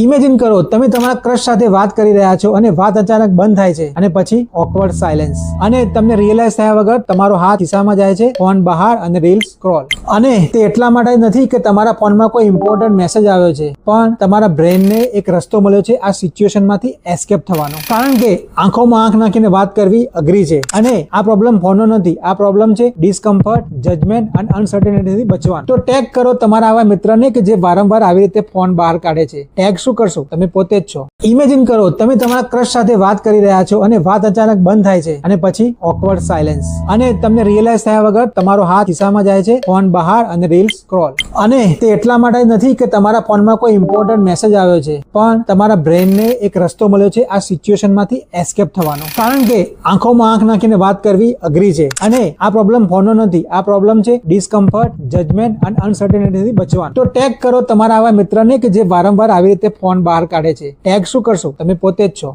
Imagine કરો તમે તમારા ક્રશ સાથે વાત કરી રહ્યા છો અને વાત અચાનક બંધ થાય છે અને પછી ઓકવર્ડ સાયલેન્સ અને તમને રિયલાઇઝ થયા વગર તમારો હાથ ખિસ્સામાં જાય છે, ફોન બહાર અને રીલ્સ સ્ક્રોલ. અને તે એટલા માટે નથી કે તમારા ફોનમાં કોઈ ઇમ્પોર્ટન્ટ મેસેજ આવ્યો છે, પણ તમારા બ્રેનને એક રસ્તો મળ્યો છે આ સિચ્યુએશનમાંથી એસ્કેપ થવાનો. કારણ કે આંખોમાં આંખ નાખીને વાત કરવી અઘરી છે અને આ પ્રોબ્લેમ ફોનનો નથી, આ પ્રોબ્લેમ છે ડિસ્કમ્ફર્ટ, જજમેન્ટ અને અનસર્ટેનિટીથી બચવાનો. તો ટેગ કરો તમારા આવા મિત્રને કે જે વારંવાર આવી રીતે ફોન બહાર કાઢે છે. ટેગ શું કરશો? તમે પોતે જ છો. ઇમેજિન કરો તમે તમારા ક્રશ સાથે વાત કરી રહ્યા છો અને વાત અચાનક બંધ થાય છે અને પછી ઓકવર્ડ સાયલેન્સ અને તમને રિયલાઇઝ થયા વગર તમારો હાથ ખિસ્સામાં જાય છે, ફોન બહાર અને રીલ્સ સ્ક્રોલ. અને તે એટલા માટે નથી કે તમારા ફોનમાં કોઈ ઇમ્પોર્ટન્ટ મેસેજ આવ્યો છે, પણ તમારા બ્રેનને એક રસ્તો મળ્યો છે આ સિચ્યુએશનમાંથી એસ્કેપ થવાનો. કારણ કે આંખોમાં આંખ નાખીને વાત કરવી અઘરી છે અને આ પ્રોબ્લેમ ફોનનો નથી, આ પ્રોબ્લેમ છે ડિસ્કમ્ફર્ટ, જજમેન્ટ અને અનસર્ટેનિટીથી બચવાનો. તો ટેગ કરો તમારા આવા મિત્રને કે જે વારંવાર આવી રીતે ફોન બહાર કાઢે છે. ટેગ શું કરશો? તમે પોતે જ છો.